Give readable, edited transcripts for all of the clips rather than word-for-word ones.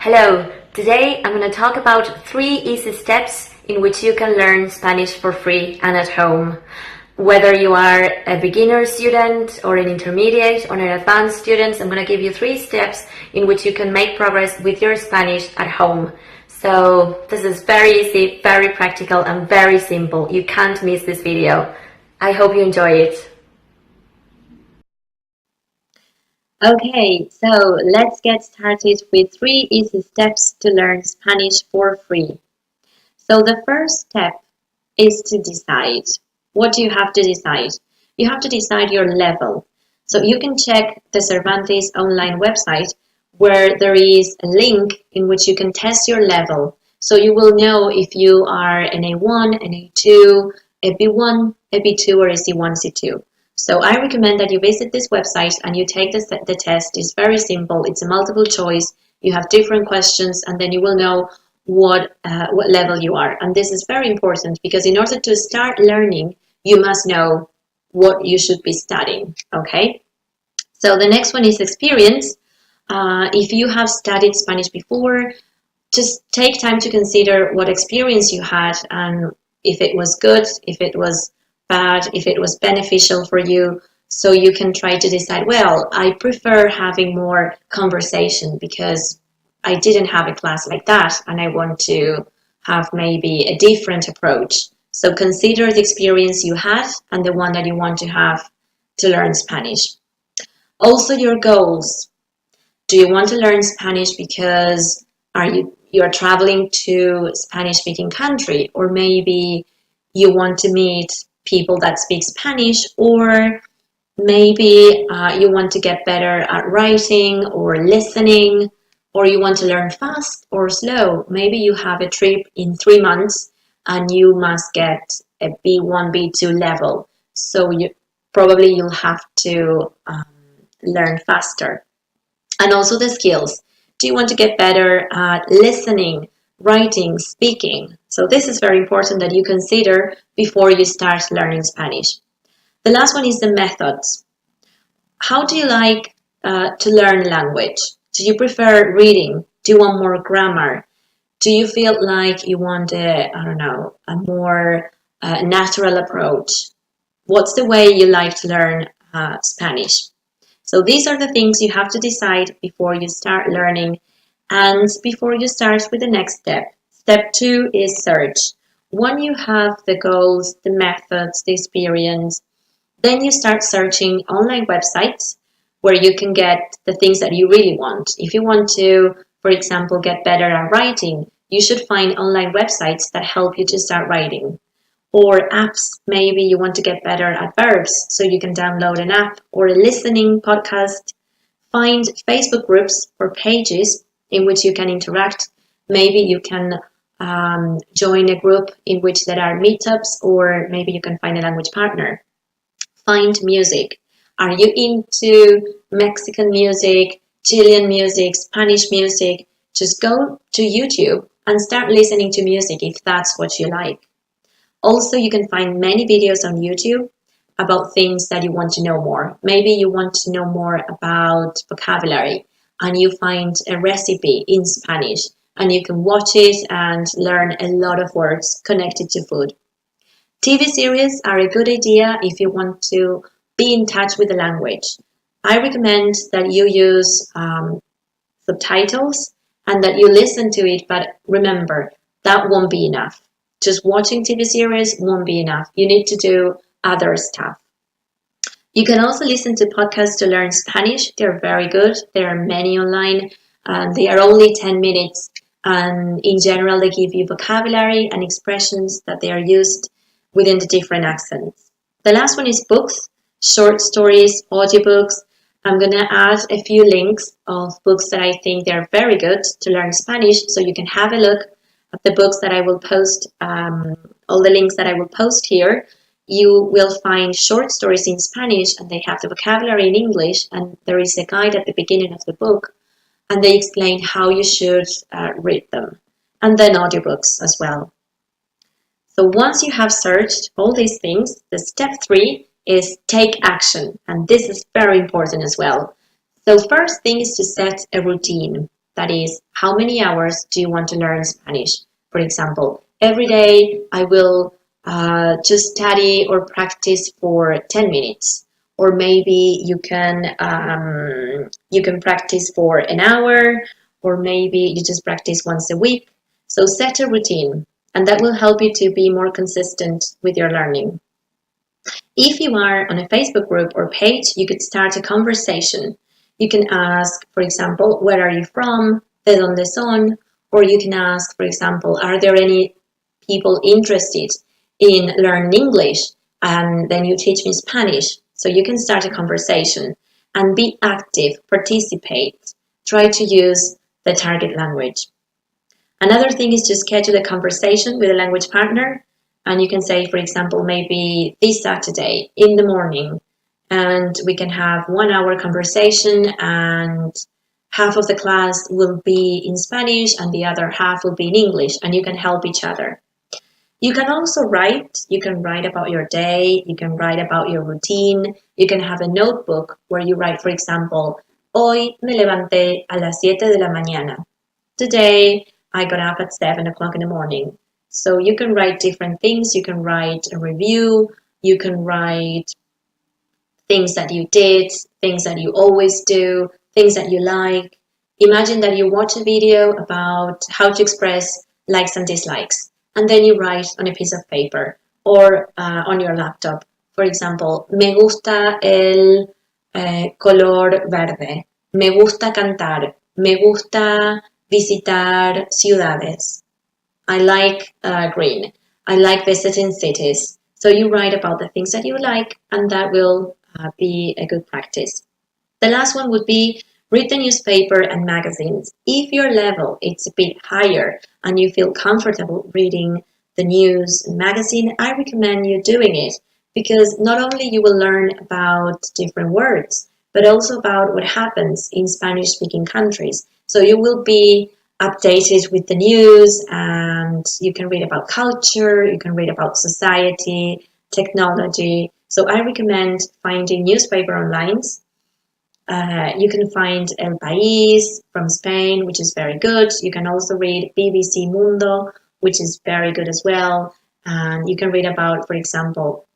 Hello, today I'm going to talk about 3 easy steps in which you can learn Spanish for free and at home. Whether you are a beginner student or an intermediate or an advanced student, I'm going to give you 3 steps in which you can make progress with your Spanish at home. So this is very easy, very practical and very simple. You can't miss this video. I hope you enjoy it. Okay, so let's get started with 3 easy steps to learn Spanish for free. So the first step is to decide. What do you have to decide? You have to decide your level. So you can check the Cervantes online website where there is a link in which you can test your level. So you will know if you are an A1, an A2, a B1, a B2 or a C1, C2. So I recommend that you visit this website and you take the test. It's very simple. It's a multiple choice. You have different questions and then you will know what level you are. And this is very important because in order to start learning, you must know what you should be studying, okay? So the next one is experience. If you have studied Spanish before, just take time to consider what experience you had and if it was good, if it was bad, if it was beneficial for you, so you can try to decide, well, I prefer having more conversation because I didn't have a class like that and I want to have maybe a different approach. So consider the experience you had and the one that you want to have to learn Spanish. Also your goals. Do you want to learn Spanish because you're traveling to a Spanish-speaking country, or maybe you want to meet people that speak Spanish, or maybe you want to get better at writing or listening, or you want to learn fast or slow. Maybe you have a trip in 3 months and you must get a B1, B2 level. So you'll have to learn faster. And also the skills. Do you want to get better at listening, writing, speaking? So this is very important that you consider before you start learning Spanish. The last one is the methods. How do you like to learn language? Do you prefer reading? Do you want more grammar? Do you feel like you want a more natural approach? What's the way you like to learn Spanish? So these are the things you have to decide before you start learning and before you start with the next step. Step 2 is search. When you have the goals, the methods, the experience, then you start searching online websites where you can get the things that you really want. If you want to, for example, get better at writing, you should find online websites that help you to start writing. Or apps, maybe you want to get better at verbs, so you can download an app or a listening podcast. Find Facebook groups or pages in which you can interact. Maybe you can join a group in which there are meetups, or maybe you can find a language partner. Find music. Are you into Mexican music, Chilean music, Spanish music? Just go to YouTube and start listening to music if that's what you like. Also, you can find many videos on YouTube about things that you want to know more. Maybe you want to know more about vocabulary and you find a recipe in Spanish and you can watch it and learn a lot of words connected to food. TV series are a good idea if you want to be in touch with the language. I recommend that you use subtitles and that you listen to it, but remember, that won't be enough. Just watching TV series won't be enough. You need to do other stuff. You can also listen to podcasts to learn Spanish. They're very good. There are many online. They are only 10 minutes. And in general, they give you vocabulary and expressions that they are used within the different accents. The last one is books, short stories, audiobooks. I'm going to add a few links of books that I think they're very good to learn Spanish, so you can have a look at the books that I will post, all the links that I will post here. You will find short stories in Spanish and they have the vocabulary in English, and there is a guide at the beginning of the book and they explain how you should read them, and then audiobooks as well. So once you have searched all these things, the step 3 is take action, and this is very important as well. So first thing is to set a routine. That is, how many hours do you want to learn Spanish? For example, every day I will just study or practice for 10 minutes. Or maybe you can practice for an hour, or maybe you just practice once a week. So set a routine, and that will help you to be more consistent with your learning. If you are on a Facebook group or page, you could start a conversation. You can ask, for example, where are you from? ¿De dónde son? Or you can ask, for example, are there any people interested in learning English? And then you teach me Spanish. So you can start a conversation and be active, participate, try to use the target language. Another thing is to schedule a conversation with a language partner. And you can say, for example, maybe this Saturday in the morning, and we can have 1 hour conversation, and half of the class will be in Spanish and the other half will be in English, and you can help each other. You can also write. You can write about your day. You can write about your routine. You can have a notebook where you write, for example, Hoy me levanté a las 7 de la mañana. Today I got up at 7 o'clock in the morning. So you can write different things. You can write a review. You can write things that you did, things that you always do, things that you like. Imagine that you watch a video about how to express likes and dislikes, and then you write on a piece of paper or on your laptop. For example, me gusta el color verde, me gusta cantar, me gusta visitar ciudades. I like green. I like visiting cities. So you write about the things that you like, and that will be a good practice. The last one would be read the newspaper and magazines. If your level is a bit higher and you feel comfortable reading the news and magazine, I recommend you doing it, because not only you will learn about different words, but also about what happens in Spanish-speaking countries. So you will be updated with the news, and you can read about culture, you can read about society, technology. So I recommend finding newspaper online. You can find El País from Spain, which is very good. You can also read BBC Mundo, which is very good as well. And you can read about, for example,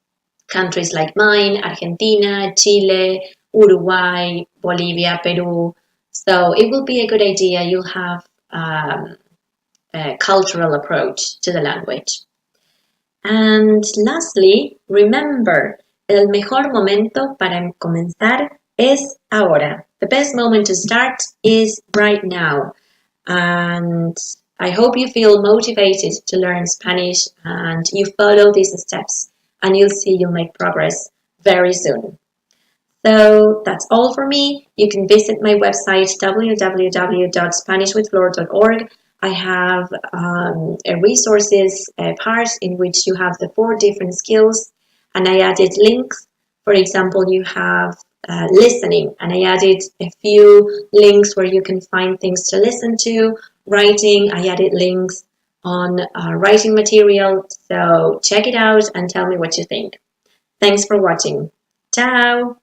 countries like mine, Argentina, Chile, Uruguay, Bolivia, Peru. So it will be a good idea. You'll have a cultural approach to the language. And lastly, remember, el mejor momento para comenzar es ahora. The best moment to start is right now. And I hope you feel motivated to learn Spanish and you follow these steps, and you'll see you'll make progress very soon. So that's all for me. You can visit my website www.spanishwithflor.org. I have a resources part in which you have the 4 different skills, and I added links. For example, you have listening, and I added a few links where you can find things to listen to. Writing, I added links on writing material. So check it out and tell me what you think. Thanks for watching. Ciao!